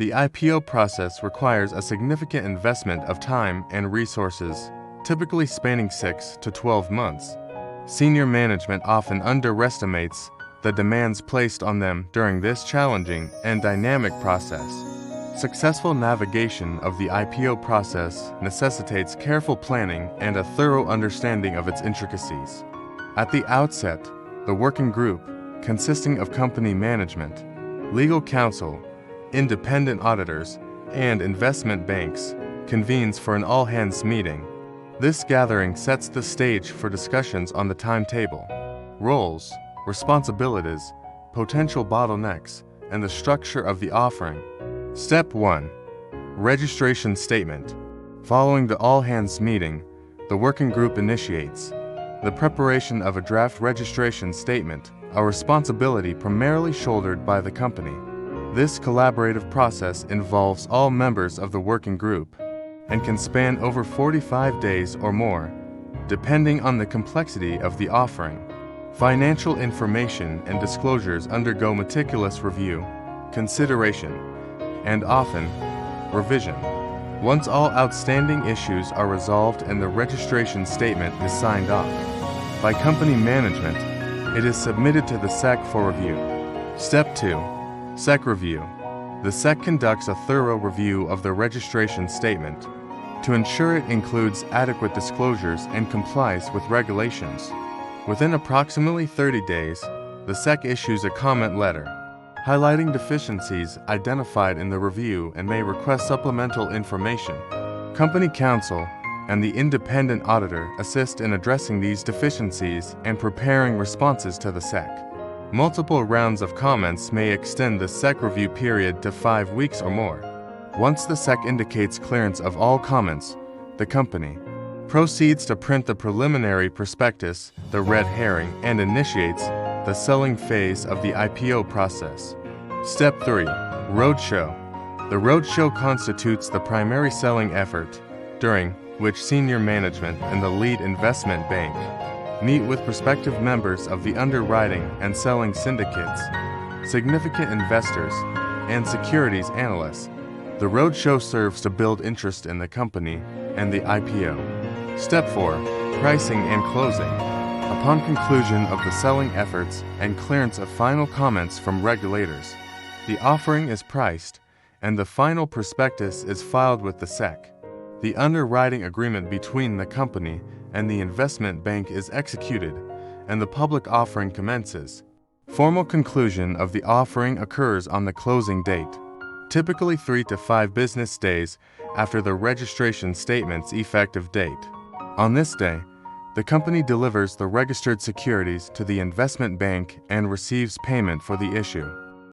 The IPO process requires a significant investment of time and resources, typically spanning 6 to 12 months. Senior management often underestimates the demands placed on them during this challenging and dynamic process. Successful navigation of the IPO process necessitates careful planning and a thorough understanding of its intricacies. At the outset, the working group, consisting of company management, legal counsel, independent auditors, and investment banks, convenes for an all-hands meeting. This gathering sets the stage for discussions on the timetable, roles, responsibilities, potential bottlenecks, and the structure of the offering. Step 1. Registration Statement. Following the all-hands meeting, the working group initiates the preparation of a draft registration statement, a responsibility primarily shouldered by the company. This collaborative process involves all members of the working group and can span over 45 days or more, depending on the complexity of the offering. Financial information and disclosures undergo meticulous review, consideration, and often revision. Once all outstanding issues are resolved and the registration statement is signed off by company management, it is submitted to the SEC for review. Step 2. SEC Review. The SEC conducts a thorough review of the registration statement to ensure it includes adequate disclosures and complies with regulations. Within approximately 30 days, the SEC issues a comment letter highlighting deficiencies identified in the review and may request supplemental information. Company counsel and the independent auditor assist in addressing these deficiencies and preparing responses to the SEC. Multiple rounds of comments may extend the SEC review period to 5 weeks or more. Once the SEC indicates clearance of all comments, the company proceeds to print the preliminary prospectus, the red herring, and initiates the selling phase of the IPO process. Step 3. Roadshow. The roadshow constitutes the primary selling effort, during which senior management and the lead investment bank meet with prospective members of the underwriting and selling syndicates, significant investors, and securities analysts. The roadshow serves to build interest in the company and the IPO. Step 4. Pricing and closing. Upon conclusion of the selling efforts and clearance of final comments from regulators, the offering is priced and the final prospectus is filed with the SEC. The underwriting agreement between the company and the investment bank is executed, and the public offering commences. Formal conclusion of the offering occurs on the closing date, typically 3 to 5 business days after the registration statement's effective date. On this day, the company delivers the registered securities to the investment bank and receives payment for the issue.